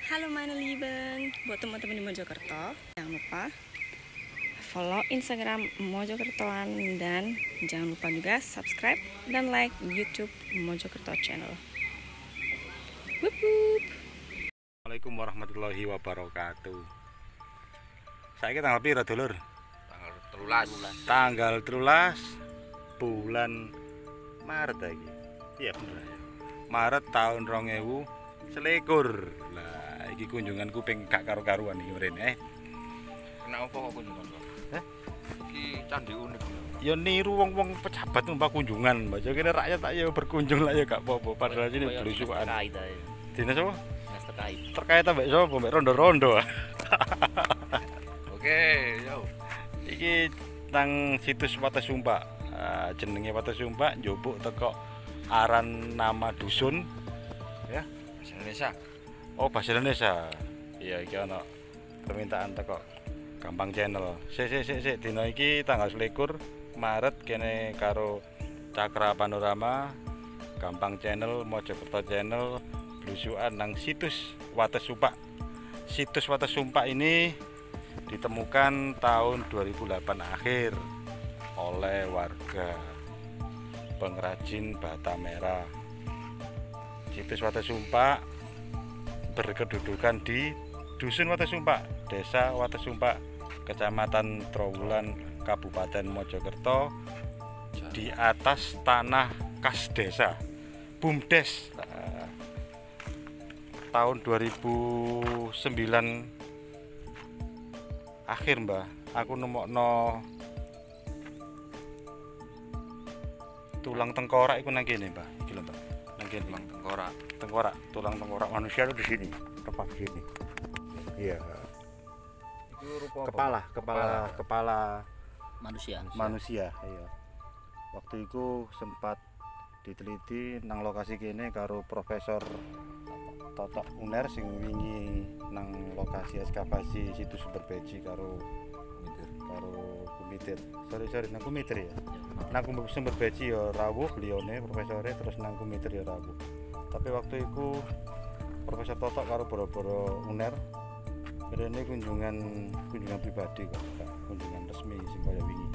Halo meine Lieben, buat teman-teman di Mojokerto, jangan lupa follow Instagram Mojokertoan dan jangan lupa juga subscribe dan like YouTube Mojokerto Channel. Wup wup. Assalamualaikum warahmatullahi wabarakatuh. Saiki tanggal piro, Dulur? Tanggal 13 bulan Maret lagi. Iya bener. Maret tahun 2021. Lah, iki kunjunganku ping gak karo-karuan iki mrene. Kenapa kok kunjungan kok? Iki candi unik. Ya niru wong-wong pejabat numpak kunjungan, Mbak. Kene rakyat tak ya berkunjung lah ya gak apa-apa. Padahal ini belusukan. Dene sapa? Terkait ambek sapa? Mbek rondo-rondo. Oke, yo. Iki nang situs Watesumpak. Jenenge Watesumpak njupuk teko aran nama dusun ya, Bahasa Indonesia. oh bahasa Indonesia. Iya, iki ana permintaan teko Gampang Channel. Sik dina iki tanggal 21 Maret kene karo Cakra Panorama, Gampang Channel, Mojokerto Channel blusukan nang situs Watesumpak. Situs Watesumpak ini ditemukan tahun 2008 akhir oleh warga pengrajin bata merah. Situs Watesumpak berkedudukan di Dusun Watesumpak, Desa Watesumpak, Kecamatan Trowulan, Kabupaten Mojokerto, di atas tanah kas desa BUMDes. Tahun 2009 akhir, Mbah, aku nemokno tulang tengkorak iku nang kene, Mbah. Iki lho, Mbah. Nang kene Tulang tengkorak. tengkorak, tulang tengkorak manusia itu di sini, tepat di sini. Iya. Itu rupa Kepala manusia, iya. Waktu itu sempat diteliti nang lokasi kene karo Profesor Totok Uner sing wingi nang lokasi ekskavasi situs sumber beji karo Kumitir. Sorry nang Kumitir ya. Nang sumber beji ya rawuh belione profesore, terus nang Kumitir ya rawuh. Tapi waktu itu Profesor Totok karo boro-boro Uner ini kunjungan pribadi kok, kunjungan resmi sing kaya wingi.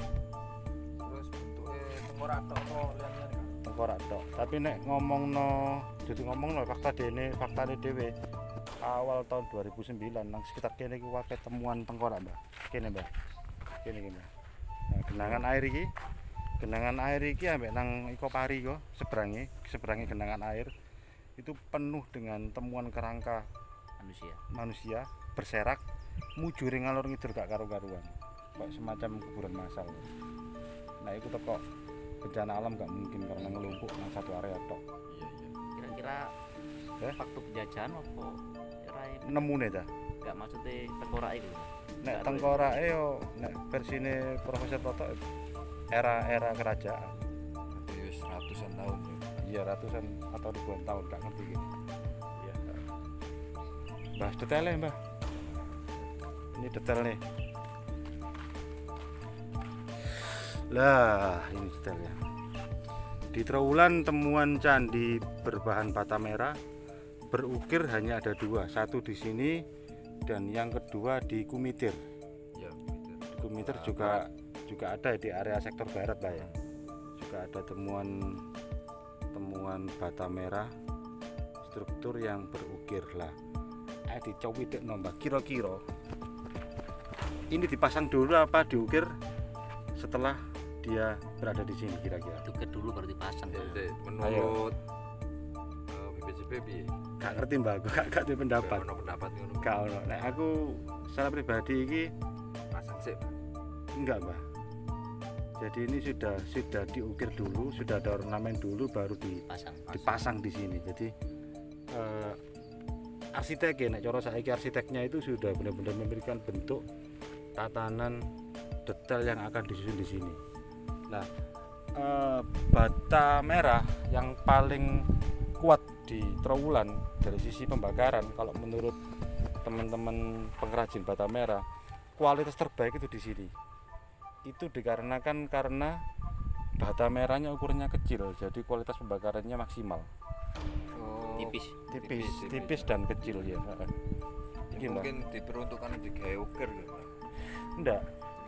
Terus bentuknya tengkorak tok apa liyan-liyan kan? Tengkorak tok. Tapi nek ngomongno faktane dhewe awal tahun 2009 nang sekitar kene iki akeh temuan tengkorak, Mbah. Kene, Mbah. Kene. Nah, genangan air iki ambek nang Iko Pari kok seberange genangan air itu penuh dengan temuan kerangka manusia berserak mujure ngalor ngidul gak karu-karuan. Kok semacam kuburan massal. Nah, itu teko bencana alam gak mungkin karena ngelumpuk nang satu area tok. Iya. Kira-kira waktu penjajahan apa Nemune ta? enggak maksudnya tengkorak itu. Nek tengkorake yo nek versine Profesor Totok era kerajaan. Berarti wis ratusan tahun ya. Iya, ratusan atau ribuan tahun gak ngerti gini. Iya. Bahas detailnya, Mbah. Ini detail nih. Lah, ini detailnya. Di Trowulan temuan candi berbahan bata merah berukir hanya ada dua, satu di sini dan yang kedua di Kumitir. Iya, Di Kumitir juga ada di area sektor barat lah ya. Juga ada temuan bata merah struktur yang berukir lah. Dicowidek nombah kira-kira ini dipasang dulu apa diukir setelah dia berada di sini kira-kira? Diukir dulu baru dipasang. Jadi menurut BPJP piye? Gak ngerti, Mbak, aku gak ada pendapat. Ono pendapat ngono. Gak ono. Nek aku secara pribadi iki Pasang sih. enggak, Mbak. Jadi ini sudah diukir dulu, sudah ada ornamen dulu baru dipasang di sini. Jadi arsiteknya, nek cara saiki arsiteknya itu sudah benar-benar memberikan bentuk tatanan detail yang akan disusun di sini. Nah, bata merah yang paling kuat di Trowulan dari sisi pembakaran, kalau menurut teman-teman pengrajin bata merah, kualitas terbaik itu di sini. Itu dikarenakan karena bata merahnya ukurannya kecil, jadi kualitas pembakarannya maksimal. Oh, Tipis. Tipis dan kecil ya. Gila. Mungkin diperuntukkan di gaya ukir gitu Pak. Enggak.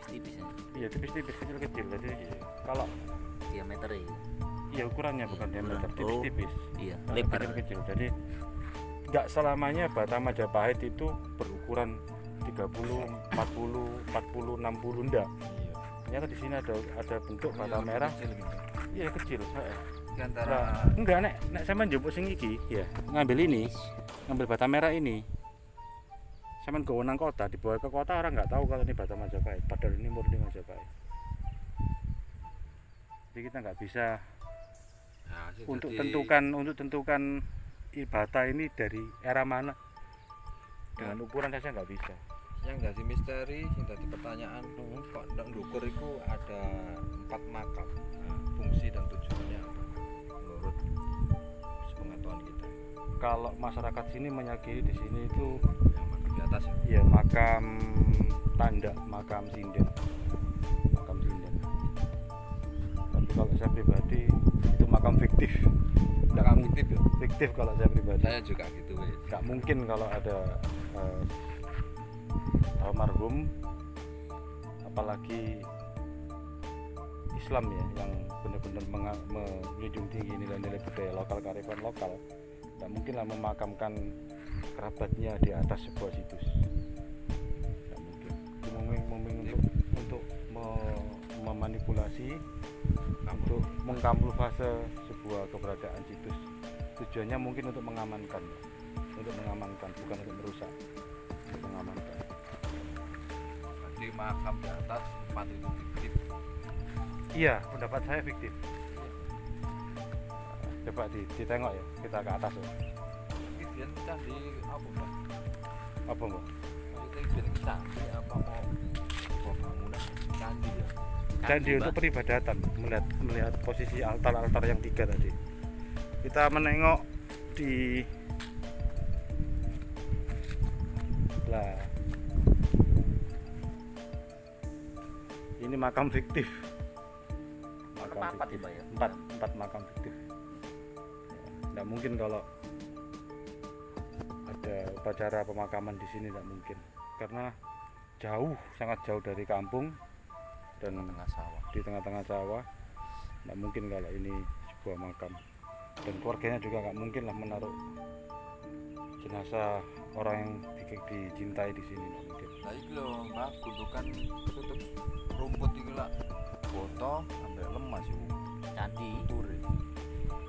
tipis ya. Iya tipis-tipis kecil-kecil. Jadi kalau Diameter ya. iya ukurannya bukan diameter, Oh. tipis-tipis. Iya, Nah, lebar. kecil-kecil. Jadi nggak selamanya bata Majapahit itu berukuran 30, 40, 40, 60 enggak. Iya. Ternyata di sini ada bentuk Iya, bata lebih merah. kecil gitu. Iya kecil. Di antara Nah, enggak nek sampean njupuk sing iki ya, ngambil ini, ngambil bata merah ini. Sampean ke nang kota, dibawa ke kota orang nggak tahu kalau ini bata Majapahit, padahal ini murni Majapahit. Jadi kita nggak bisa nah, sing untuk dadi- tentukan bata ini dari era mana dengan ukuran saja nggak bisa. yang jadi misteri, yang jadi pertanyaan kok ndang ndukur itu ada 4 makam. Nah, fungsi dan tujuannya apa menurut sepengetahuan kita? Kalau masyarakat sini meyakini di sini itu Yang makam di atas ya. ya makam tanda, makam sinden. Makam sinden. Tapi kalau saya pribadi itu makam fiktif. Makam fiktif ya. Fiktif kalau saya pribadi. Saya juga gitu wes. Nggak mungkin kalau ada almarhum, apalagi Islam ya, yang benar-benar menjunjung tinggi nilai-nilai budaya lokal, kearifan lokal, nggak mungkinlah memakamkan kerabatnya di atas sebuah situs. Nggak mungkin. Itu mungkin untuk memanipulasi, untuk mengkamuflase sebuah keberadaan situs. Tujuannya mungkin untuk mengamankan, bukan untuk merusak, untuk mengamankan. Di makam di atas 4 itu fiktif. Iya, pendapat saya fiktif. Coba ditengok ya, kita ke atas ya. Kemudian candi apa Pak? Apa mbak? Maksudnya biar candi apa mau bangunan candi ya? Candi Mbak. untuk peribadatan, melihat posisi altar-altar yang 3 tadi. Kita menengok di lah. Ini makam fiktif. Makam Empat fiktif. ya, Pak, ya? Empat makam fiktif. Tidak mungkin kalau ada upacara pemakaman di sini, tidak mungkin, karena sangat jauh dari kampung dan Tengah sawah. di tengah-tengah sawah. Tidak mungkin kalau ini sebuah makam, dan keluarganya juga nggak mungkin lah menaruh jenazah orang yang dicintai di sini, nggak mungkin. Nah iki lho Mbak, gundukan tutup rumput iki lah boto sampai lemas iku. Candi. Turi.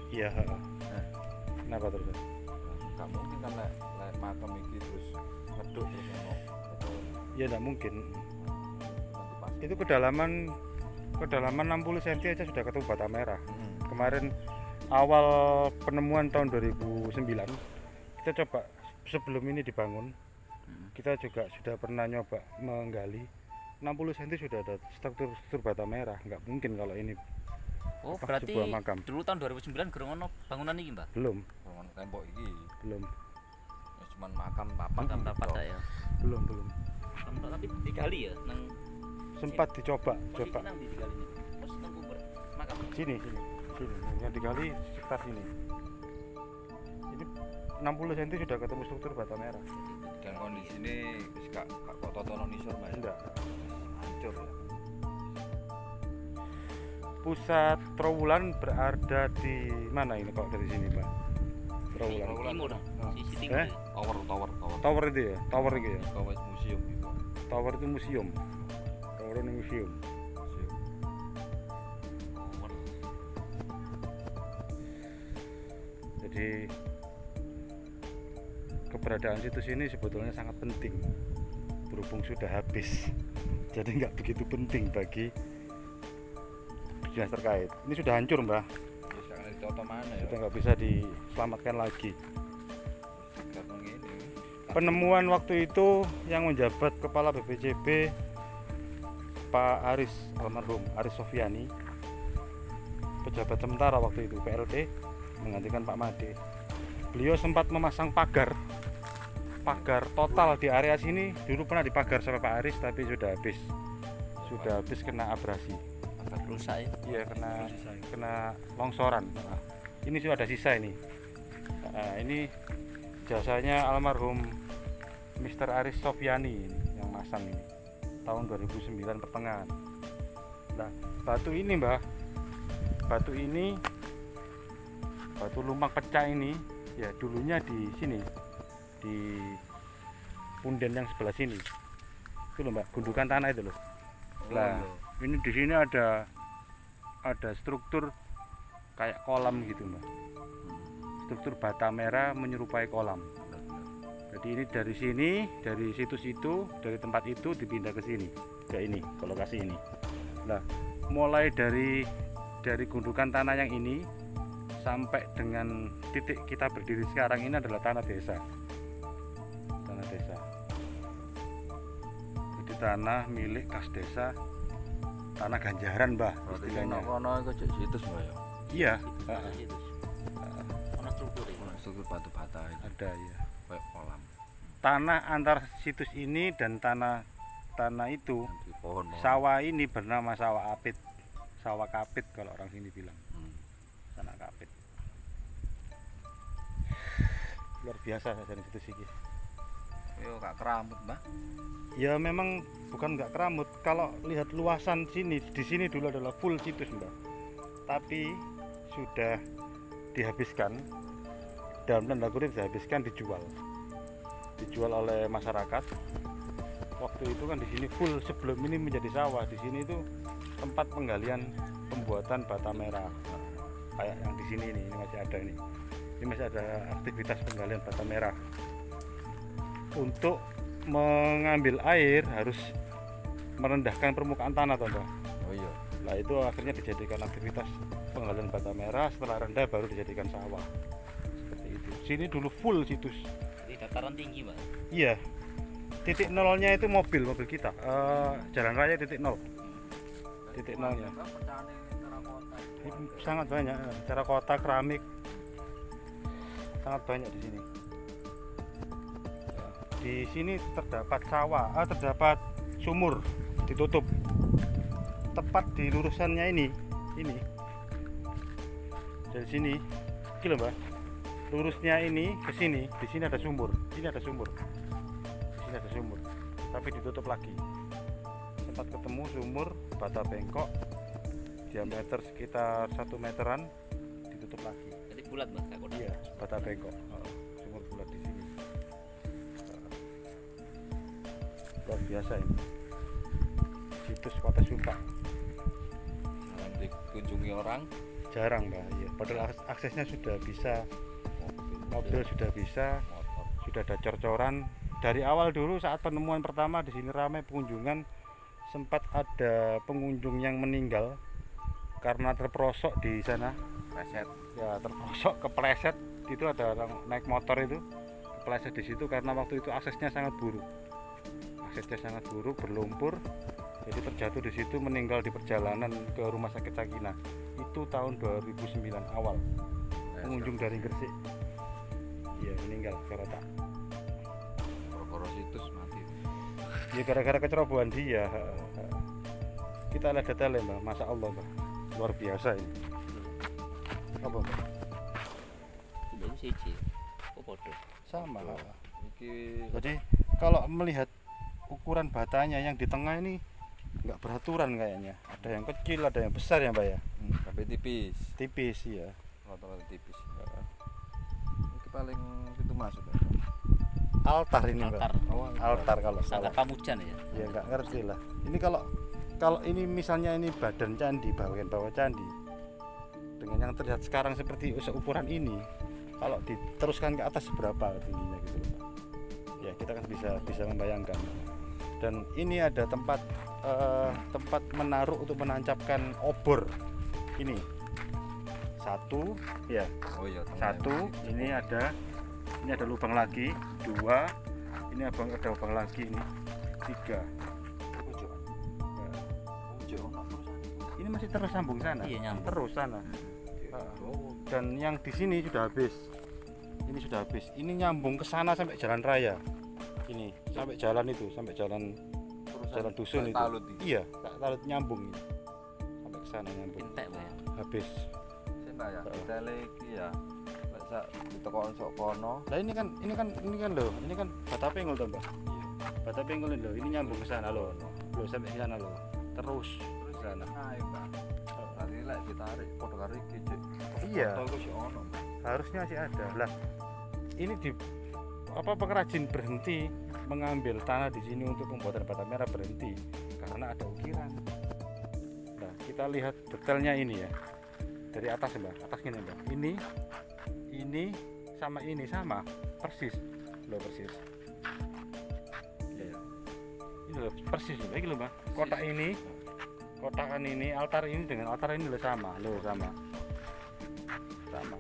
Iya. Kenapa terus? Gak mungkin kan lek makam iki terus ngeduk terus ono. Ya nggak mungkin. Nanti pas. Itu kedalaman 60 cm aja sudah ketemu bata merah. Kemarin awal penemuan tahun 2009 kita coba, sebelum ini dibangun, kita juga sudah pernah nyoba menggali 60 cm sudah ada struktur bata merah. Nggak mungkin kalau ini Oh, apa, berarti sebuah makam. dulu tahun 2009 gerong ono bangunan ini, Mbak. belum Bangun tembok iki belum ya cuman makam papat Makam papat tak ya. belum Tapi digali ya nang sempat dicoba posisi nang digali ini. Terus nang kubur makam. sini yang digali sekitar sini. Ini 60 cm sudah ketemu struktur bata merah. dan kondisi ini wis gak kok totono nisor Mbak. Enggak. Hancur ya. Pusat Trowulan berada di mana ini kalau dari sini, Pak? Trowulan. Timur. Nah. Sisi timur. Eh? ya. Tower Tower itu ya, tower itu ya. Kawes museum gitu. Tower itu museum. Tower ini museum. Museum. Tower. Jadi keberadaan situs ini sebetulnya sangat penting, berhubung sudah habis. Jadi nggak begitu penting bagi dinas terkait. Ini sudah hancur, Mbah. Terus kan ditoto mana ya? Sudah nggak bisa diselamatkan lagi. Karena ngene. Penemuan waktu itu yang menjabat kepala BPJB Pak Aris, almarhum Aris Sofiani, pejabat sementara waktu itu PLT, menggantikan Pak Made. Beliau sempat memasang pagar total di area sini. Dulu pernah dipagar sama Pak Aris, tapi sudah habis kena abrasi. Agak rusak ya. Iya, kena longsoran. Nah, ini sudah ada sisa ini. Nah, ini jasanya almarhum Mr. Aris Sofyani ini yang masang ini tahun 2009 pertengahan. Nah, batu ini Mbah, batu lumak pecah ini ya dulunya di sini, di punden yang sebelah sini itu loh Mbak, gundukan tanah itu loh. Nah, ini di sini ada struktur kayak kolam gitu Mbak, struktur bata merah menyerupai kolam. Jadi ini dari sini, dari situs itu, dari tempat itu dipindah ke sini, ke ini, ke lokasi ini. Nah, mulai dari gundukan tanah yang ini sampai dengan titik kita berdiri sekarang ini adalah tanah desa. Tanah desa. Jadi tanah milik kas desa, tanah ganjaran Mbah istilahnya. Ono iku cek situs Mbak ya. Iya, Ono struktur ya. Ono struktur batu bata itu ada ya. kayak kolam. Tanah antar situs ini dan tanah itu, Nanti pohon. sawah ini bernama sawah apit, sawah kapit kalau orang sini bilang. Tanah kapit. Luar biasa dari situs ini. Yo gak keramut Mbak. Ya memang bukan nggak keramut. Kalau lihat luasan sini, di sini dulu adalah full situs Mbak. Tapi sudah dihabiskan, dalam tanda kutip dihabiskan, dijual oleh masyarakat. Waktu itu kan di sini full, sebelum ini menjadi sawah. Di sini itu tempat penggalian pembuatan bata merah. Kayak yang di sini ini masih ada ini. Ini masih ada aktivitas penggalian bata merah. Untuk mengambil air harus merendahkan permukaan tanah, toh, Mbak. Oh iya. Nah, itu akhirnya dijadikan aktivitas penggalian bata merah, setelah rendah baru dijadikan sawah. Seperti itu. Sini dulu full situs. Jadi dataran tinggi, Mbak. Iya. Titik nolnya itu mobil kita. Jalan raya titik nol. Titik nolnya. Sangat banyak, terakota, keramik. Sangat banyak di sini. Di sini terdapat sawah, terdapat sumur ditutup. Tepat di lurusannya ini. Dari sini, gila Mbak. Lurusnya ini ke sini, di sini ada sumur. Ini ada sumur. Di sini ada sumur. Tapi ditutup lagi. Tempat ketemu sumur bata bengkok, diameter sekitar 1 meteran, ditutup lagi. Jadi bulat, Mbak, kayak kotak. Iya, bata bengkok. Sumur bulat di sini. Luar biasa ini. Situs Kota Sumpak. Nanti kunjungi orang Jarang Mbak, ya. Padahal aksesnya sudah bisa, mobil sudah bisa, motor. sudah ada cor-coran. Dari awal dulu saat penemuan pertama di sini ramai pengunjungan, sempat ada pengunjung yang meninggal karena terperosok di sana. Reset. Ya, terperosok, kepleset. Itu ada orang naik motor itu kepleset di situ karena waktu itu aksesnya sangat buruk. Aksesnya sangat buruk, berlumpur. Jadi terjatuh di situ, meninggal di perjalanan ke Rumah Sakit Sakinah. Itu tahun 2009 awal. Pengunjung dari Gresik. Iya, meninggal karena Koro situs mati. ya gara-gara kecerobohan dia. Kita lihat detailnya Mbak, Masya Allah Mbak. Luar biasa ini. Apa Mbak? Itu siji. Oh, podo. Sama. Iki Jadi kalau melihat ukuran batanya yang di tengah ini nggak beraturan kayaknya. Ada yang kecil, ada yang besar ya Mbak ya. tapi tipis. Tipis ya. Rata-rata tipis. Iki paling pintu masuk. Altar ini Mbak. Altar. Oh, Altar kalau Sangka salah. Pamujan ya. Ya nggak ngerti lah. Ini kalau ini misalnya ini badan candi, bagian bawah candi, dengan yang terlihat sekarang seperti seukuran ini, kalau diteruskan ke atas berapa tingginya gitu loh, Pak. Ya kita kan bisa membayangkan. Dan ini ada tempat menaruh untuk menancapkan obor. Ini satu, ya Oh iya, satu. Ini ada lubang lagi, dua. Ini ada lubang lagi ini, tiga. Ini masih terus sambung sana. Iya, nyambung. Terus sana. Dan yang di sini sudah habis. Ini sudah habis. Ini nyambung ke sana sampai jalan raya. Ini sampai jalan itu, sampai jalan dusun itu. Talut Iya, talut nyambung ini. Sampai ke sana nyambung. Pintek, Mbak. Habis. Mbak ya, kita lagi ya. sak ditekokon sok kono. Lah ini kan loh, ini kan bata penggol toh, Mbak. Bata penggol ini loh, ini nyambung ke sana loh. Loh sampai ke sana loh. Terus ke sana. Ayo, Mbak. Nanti lek ditarik padha karo iki, Cuk. Iya. Foto iku sih ono. Harusnya sih ada. Lah ini di apa pengrajin berhenti mengambil tanah di sini untuk pembuatan bata merah berhenti karena ada ukiran. Nah, kita lihat detailnya ini ya. Dari atas, Mbak. Atas gini, Mbak. Ini sama persis. Loh persis. Iya. Ini loh persis loh. Ini loh, Mbak. Kotak ini, kotakan ini, altar ini dengan altar ini loh sama. Sama.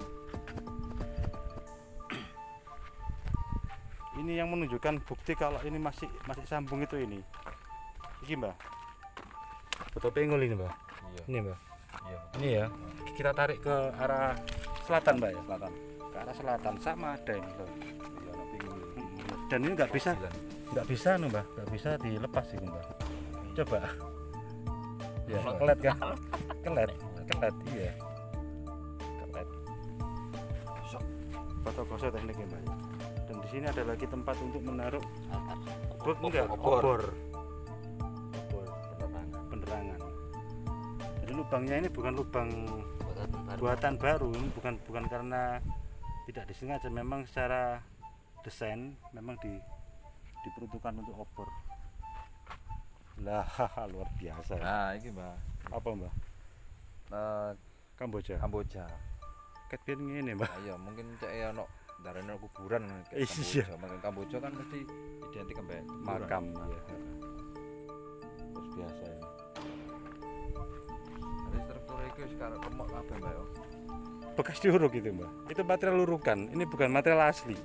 Ini yang menunjukkan bukti kalau ini masih sambung itu ini. Ini, Mbak. Foto penggol ini, Mbak. Iya. Ini, Mbak. Iya. Ini ya. Kita tarik ke arah selatan, Mbak ya. Selatan. Ke arah selatan sama ada ini loh. Iya, ono pinggul. Dan ini nggak bisa Mbak. Nggak bisa dilepas ini, Mbak. Coba. Ya, kelet kan? Kelet. Iya. Kelet. Sok. Foto gosok tekniknya, Mbak. Dan di sini ada lagi tempat untuk menaruh obor. Penerangan. Jadi lubangnya ini bukan lubang buatan baru, ini bukan karena tidak disengaja, memang secara desain memang diperuntukkan untuk obor. Lah, luar biasa. Nah, iki, Mbak. Apa, Mbak? Kamboja. Ket piye ngene, Mbak? Iya, mungkin cek ya ono darane kuburan Iya. Kamboja. Makan Kamboja kan mesti identik ambek Makam ya. Terus biasa ini. Jadi struktur iki sekarang remok kabeh, Mbak ya. Bekas diuruk itu, Mbak. Itu material urukan. Ini bukan material asli.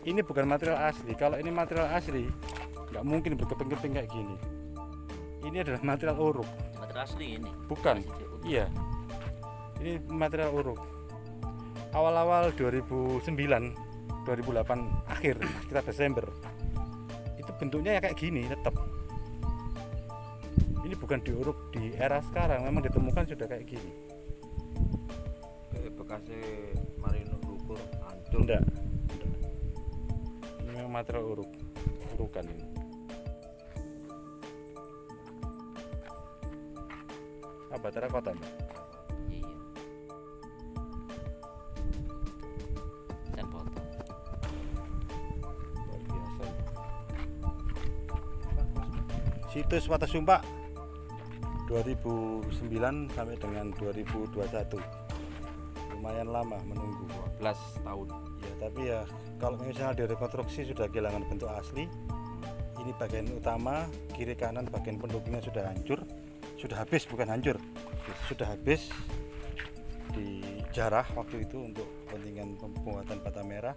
Ini bukan material asli. Kalau ini material asli, nggak mungkin berkeping-keping kayak gini. Ini adalah material uruk. Material asli ini. Bukan. Iya. Ini material uruk. Awal-awal 2009, 2008 akhir, sekitar Desember. Itu bentuknya ya kayak gini tetap. Ini bukan diuruk di era sekarang, memang ditemukan sudah kayak gini. Kayak bekasnya marino lukur hancur. Enggak. Ini memang material urukan ini. Apa terakota, Mbak? Iya. Dan foto. Luar biasa. Situs Wata Sumpak 2009 sampai dengan 2021. Lumayan lama menunggu. 12 tahun. Ya, tapi ya kalau misalnya direkonstruksi sudah kehilangan bentuk asli. Ini bagian utama, kiri kanan bagian pendukungnya sudah hancur. Sudah habis, bukan hancur. Sudah habis dijarah waktu itu untuk kepentingan pembuatan bata merah.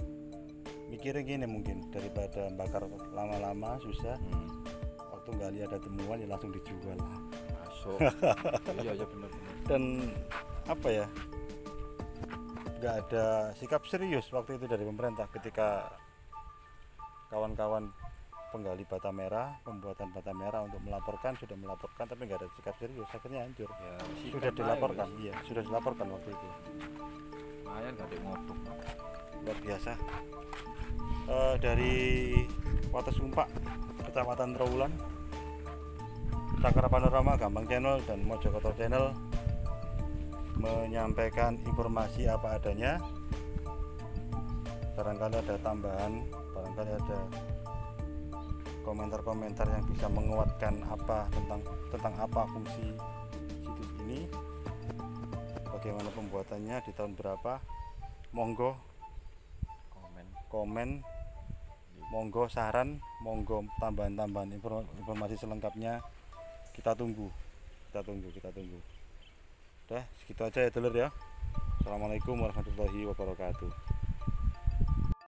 Mikirnya gini mungkin, daripada bakar lama-lama susah, waktu gali ada temuan ya langsung dijual. Masuk. Iya benar. Dan apa ya, nggak ada sikap serius waktu itu dari pemerintah ketika kawan-kawan penggali bata merah, pembuatan bata merah untuk sudah melaporkan tapi nggak ada sikap serius, akhirnya hancur. Ya, Sudah dilaporkan, iya sudah dilaporkan waktu itu. Lumayan gak ada ngobok. Luar biasa. Dari Wata Sumpak, Kecamatan Trawulan, Cakra Panorama, Gambang Channel dan Mojokerto Channel menyampaikan informasi apa adanya. Barangkali ada tambahan, barangkali ada komentar-komentar yang bisa menguatkan apa tentang apa fungsi situs ini, bagaimana pembuatannya, di tahun berapa, monggo komen, monggo saran, monggo tambahan informasi selengkapnya. Kita tunggu. Udah segitu aja ya dulur ya. Assalamualaikum warahmatullahi wabarakatuh.